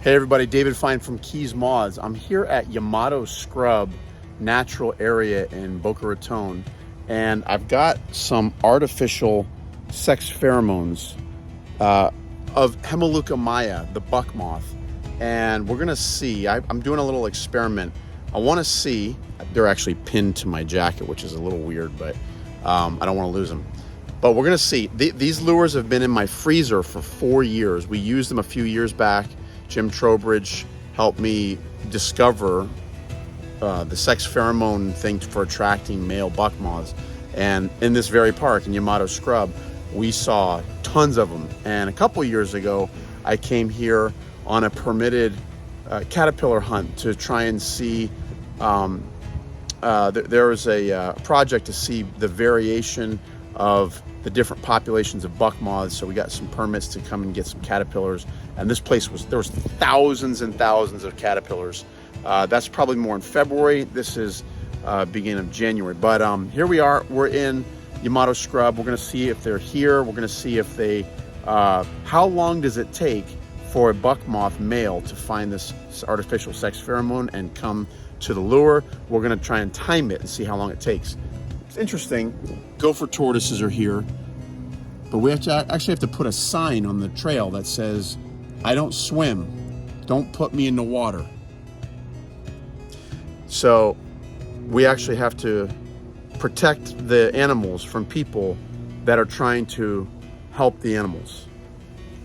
Hey everybody, David Fine from Keys Moths. I'm here at Yamato Scrub natural area in Boca Raton, and I've got some artificial sex pheromones of Melucca maya, the buck moth. And we're gonna see, I'm doing a little experiment. I wanna see, they're actually pinned to my jacket, which is a little weird, but I don't wanna lose them. But we're gonna see, these lures have been in my freezer for 4 years. We used them a few years back. Jim Trowbridge helped me discover the sex pheromone thing for attracting male buck moths. And in this very park in Yamato Scrub, we saw tons of them. And a couple years ago, I came here on a permitted caterpillar hunt to try and see, there was a project to see the variation of the different populations of buck moths. So we got some permits to come and get some caterpillars. And this place there was thousands and thousands of caterpillars. That's probably more in February. This is beginning of January. But here we are, we're in Yamato Scrub. We're gonna see if they're here. We're gonna see if they, how long does it take for a buck moth male to find this artificial sex pheromone and come to the lure? We're gonna try and time it and see how long it takes. It's interesting, gopher tortoises are here, but we actually have to put a sign on the trail that says, I don't swim, don't put me in the water. So we actually have to protect the animals from people that are trying to help the animals.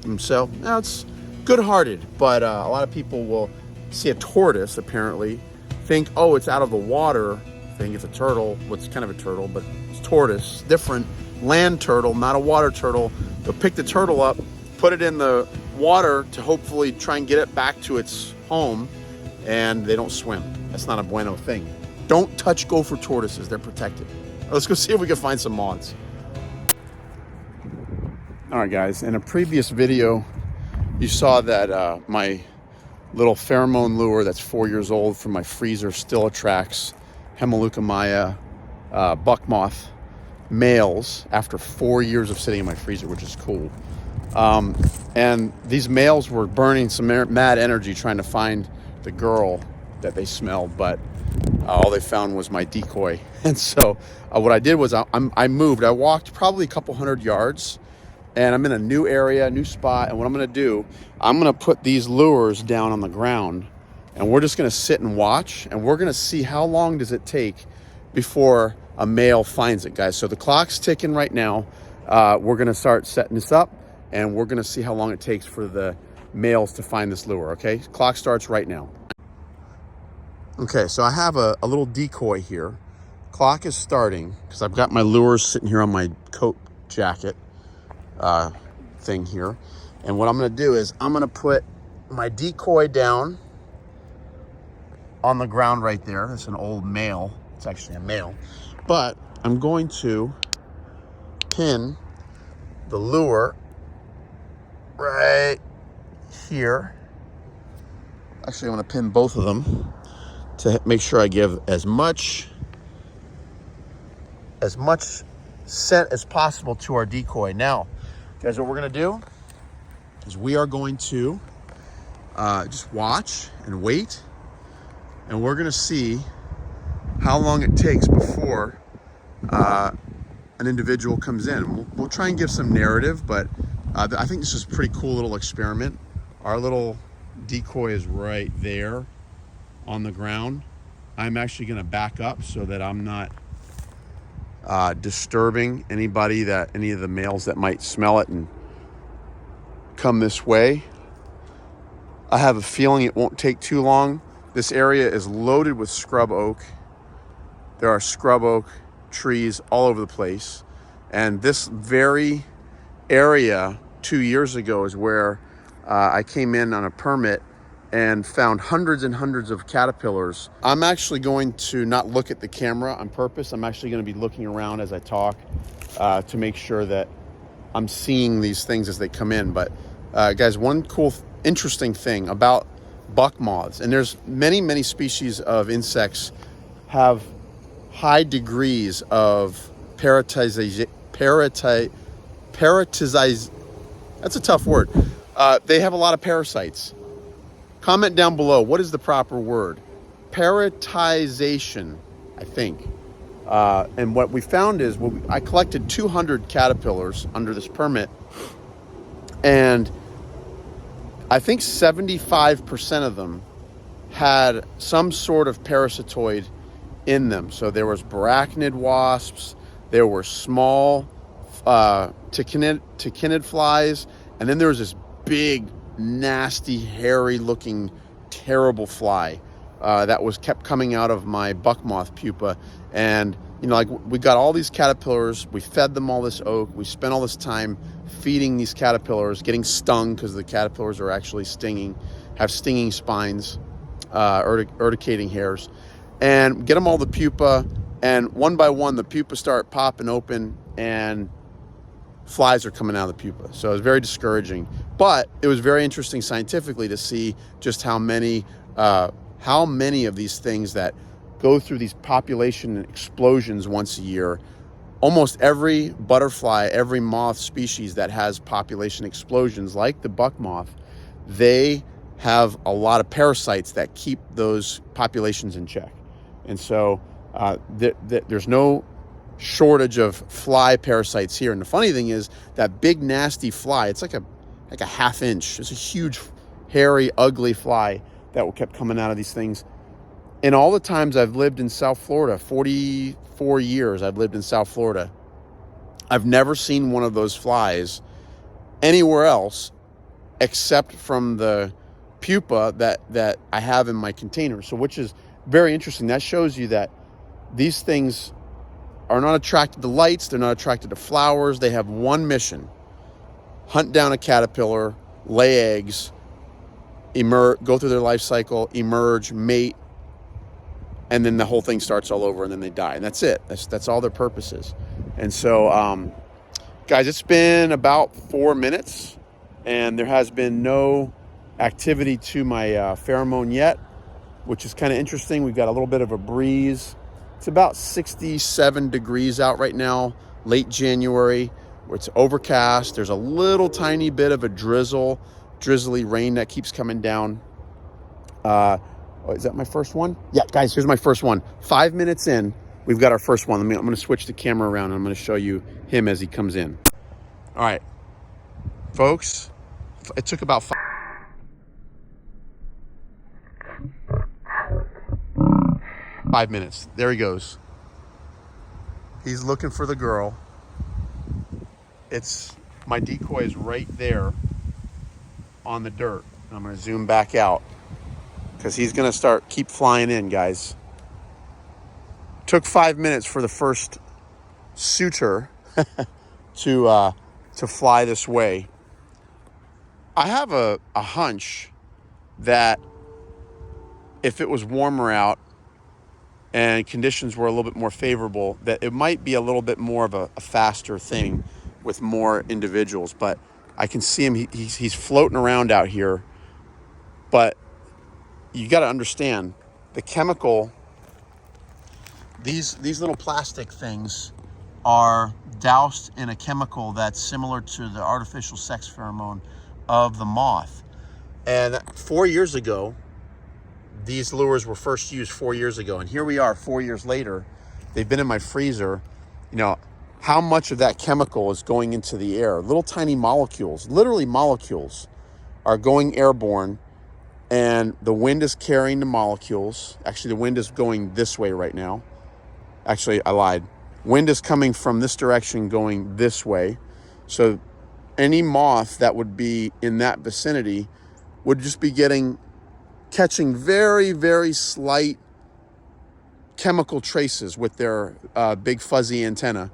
And so now it's good-hearted, but a lot of people will see a tortoise, apparently, think, oh, it's out of the water, think it's a turtle. Well, it's kind of a turtle, but it's tortoise, different. Land turtle, not a water turtle. They'll pick the turtle up, put it in the water to hopefully try and get it back to its home, and they don't swim. That's not a bueno thing. Don't touch gopher tortoises, they're protected. Let's go see if we can find some moths. All right, guys, in a previous video, you saw that my little pheromone lure that's 4 years old from my freezer still attracts Melucca maya buck moth males after 4 years of sitting in my freezer, which is cool. And these males were burning some mad energy trying to find the girl that they smelled, but all they found was my decoy. And so what I did was I moved. I walked probably a couple hundred yards, and I'm in a new area, new spot. And what I'm gonna do, I'm gonna put these lures down on the ground, and we're just gonna sit and watch, and we're gonna see how long does it take before a male finds it, guys. So the clock's ticking right now. We're gonna start setting this up, and we're gonna see how long it takes for the males to find this lure, okay? Clock starts right now. Okay, so I have a little decoy here. Clock is starting, because I've got my lures sitting here on my coat jacket thing here. And what I'm gonna do is I'm gonna put my decoy down on the ground right there. It's an old male. It's actually a male. But I'm going to pin the lure right here. Actually, I'm going to pin both of them to make sure I give as much scent as possible to our decoy. Now, guys, what we're going to do is we are going to just watch and wait, and we're going to see how long it takes before an individual comes in. We'll try and give some narrative, but I think this is a pretty cool little experiment. Our little decoy is right there on the ground. I'm actually gonna back up so that I'm not disturbing any of the males that might smell it and come this way. I have a feeling it won't take too long. This area is loaded with scrub oak. There are scrub oak trees all over the place. And this very area 2 years ago is where I came in on a permit and found hundreds and hundreds of caterpillars. I'm actually going to not look at the camera on purpose. I'm actually going to be looking around as I talk to make sure that I'm seeing these things as they come in. But guys, one cool, interesting thing about buck moths, and there's many species of insects have high degrees of parasitization. That's a tough word. They have a lot of parasites. Comment down below, what is the proper word? Paratization, I think. And what we found is, I collected 200 caterpillars under this permit, and I think 75% of them had some sort of parasitoid in them. So there was arachnid wasps, there were small tachinid flies, and then there was this big, nasty, hairy-looking, terrible fly that was kept coming out of my buck moth pupa. And you know, like, we got all these caterpillars, we fed them all this oak, we spent all this time feeding these caterpillars, getting stung because the caterpillars are actually stinging, have stinging spines, urticating hairs, and get them all the pupa, and one by one the pupa start popping open and flies are coming out of the pupa. So it was very discouraging, but it was very interesting scientifically to see just how many of these things that go through these population explosions once a year. Almost every butterfly, every moth species that has population explosions, like the buck moth, they have a lot of parasites that keep those populations in check. And so there's no shortage of fly parasites here. And the funny thing is, that big nasty fly, it's like a half inch. It's a huge, hairy, ugly fly that kept coming out of these things. In all the times I've lived in South Florida, 44 years I've lived in South Florida, I've never seen one of those flies anywhere else except from the pupa that I have in my container. So, which is very interesting. That shows you that these things are not attracted to lights. They're not attracted to flowers. They have one mission: hunt down a caterpillar, lay eggs, go through their life cycle, emerge, mate, and then the whole thing starts all over, and then they die, and that's it. That's all their purpose is. And so, guys, it's been about 4 minutes, and there has been no activity to my pheromone yet, which is kind of interesting. We've got a little bit of a breeze. It's about 67 degrees out right now, late January, where it's overcast. There's a little tiny bit of a drizzly rain that keeps coming down. Oh, is that my first one? Yeah, guys, here's my first one. 5 minutes in, we've got our first one. I'm going to switch the camera around, and I'm going to show you him as he comes in. All right, folks, it took about 5 minutes. There he goes. He's looking for the girl. My decoy is right there on the dirt. I'm going to zoom back out, because he's going to keep flying in, guys. Took 5 minutes for the first suitor to fly this way. I have a hunch that if it was warmer out and conditions were a little bit more favorable, that it might be a little bit more of a faster thing with more individuals. But I can see him, he's floating around out here. But you got to understand, the chemical, these little plastic things are doused in a chemical that's similar to the artificial sex pheromone of the moth. And 4 years ago, these lures were first used 4 years ago. And here we are 4 years later. They've been in my freezer. You know, how much of that chemical is going into the air? Little tiny molecules, literally molecules, are going airborne. And the wind is carrying the molecules. Actually, the wind is going this way right now. Actually, I lied. Wind is coming from this direction going this way. So any moth that would be in that vicinity would just be catching very, very slight chemical traces with their big fuzzy antenna.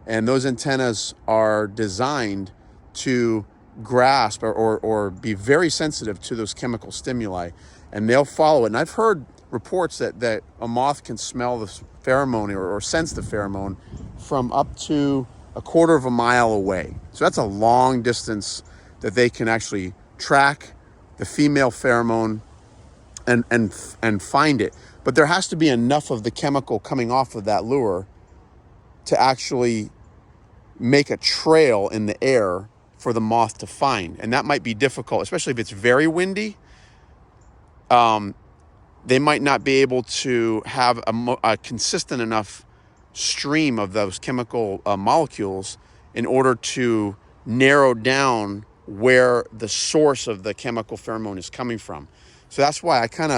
And those antennas are designed to grasp or be very sensitive to those chemical stimuli, and they'll follow it. And I've heard reports that a moth can smell the pheromone or sense the pheromone from up to a quarter of a mile away. So that's a long distance that they can actually track the female pheromone and find it. But there has to be enough of the chemical coming off of that lure to actually make a trail in the air for the moth to find. And that might be difficult, especially if it's very windy. they might not be able to have a consistent enough stream of those chemical molecules in order to narrow down where the source of the chemical pheromone is coming from. So that's why I kind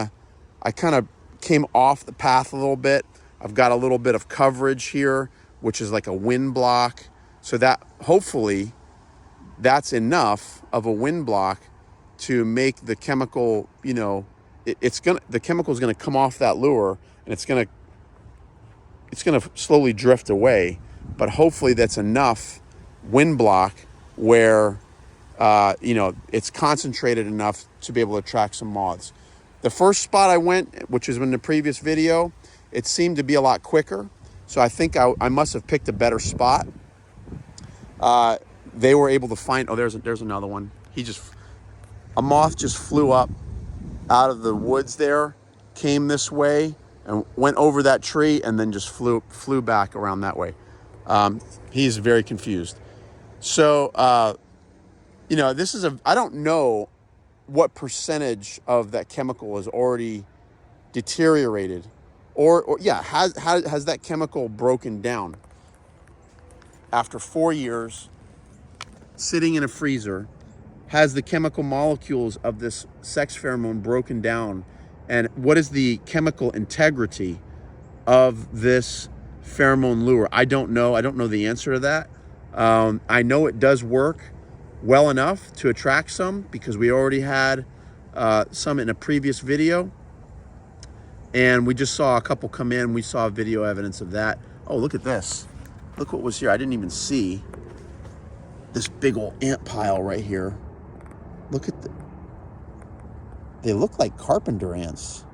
of came off the path a little bit. I've got a little bit of coverage here, which is like a wind block. So that hopefully that's enough of a wind block to make the chemical, you know, the chemical is gonna come off that lure, and it's gonna slowly drift away. But hopefully that's enough wind block where you know, it's concentrated enough to be able to attract some moths. The first spot I went, which is in the previous video, it seemed to be a lot quicker. So I think I must have picked a better spot. They were able to find, oh, there's another one. A moth just flew up out of the woods there, came this way and went over that tree and then just flew back around that way. He's very confused. So, you know, I don't know what percentage of that chemical is already deteriorated or yeah, has that chemical broken down after 4 years sitting in a freezer. Has the chemical molecules of this sex pheromone broken down? And what is the chemical integrity of this pheromone lure? I don't know. I don't know the answer to that. I know it does work well enough to attract some because we already had some in a previous video. And we just saw a couple come in. We saw video evidence of that. Oh, look at this. Look what was here. I didn't even see this big old ant pile right here. Look at they look like carpenter ants.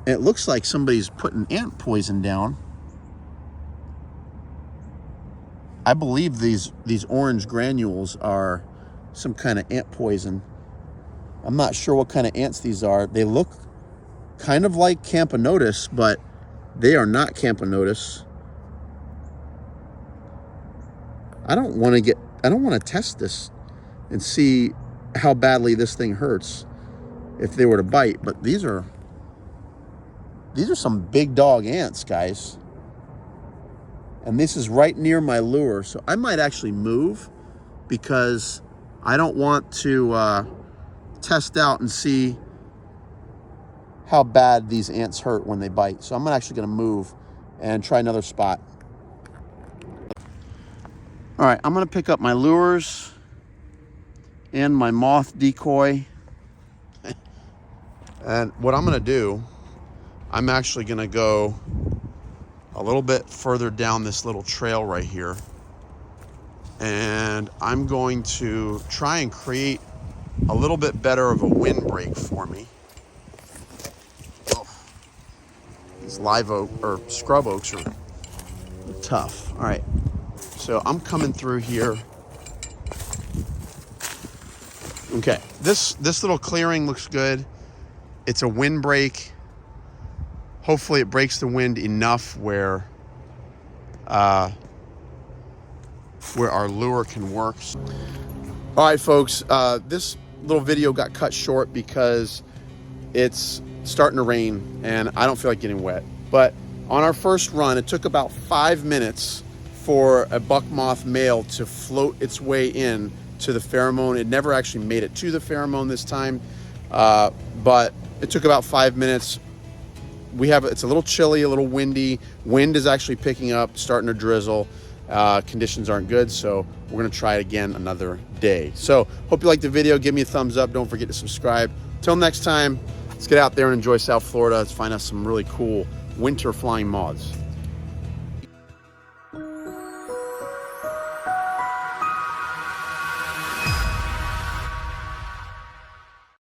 And it looks like somebody's putting ant poison down. I believe these orange granules are some kind of ant poison. I'm not sure what kind of ants these are. They look kind of like Camponotus, but they are not Camponotus. I don't want to test this and see how badly this thing hurts if they were to bite, but these are some big dog ants, guys. And this is right near my lure, so I might actually move because I don't want to test out and see how bad these ants hurt when they bite. So I'm actually going to move and try another spot. All right, I'm going to pick up my lures and my moth decoy. And what I'm going to do, I'm actually going to go a little bit further down this little trail right here. And I'm going to try and create a little bit better of a windbreak for me. Oh, these live oak or scrub oaks are tough. All right, so I'm coming through here. Okay, this little clearing looks good. It's a windbreak. Hopefully it breaks the wind enough where our lure can work. All right, folks, this little video got cut short because it's starting to rain and I don't feel like getting wet. But on our first run, it took about 5 minutes for a buck moth male to float its way in to the pheromone. It never actually made it to the pheromone this time, but it took about 5 minutes. It's a little chilly, a little windy. Wind is actually picking up, starting to drizzle. Conditions aren't good, so we're gonna try it again another day. So hope you liked the video. Give me a thumbs up. Don't forget to subscribe. Till next time, let's get out there and enjoy South Florida. Let's find out some really cool winter flying moths.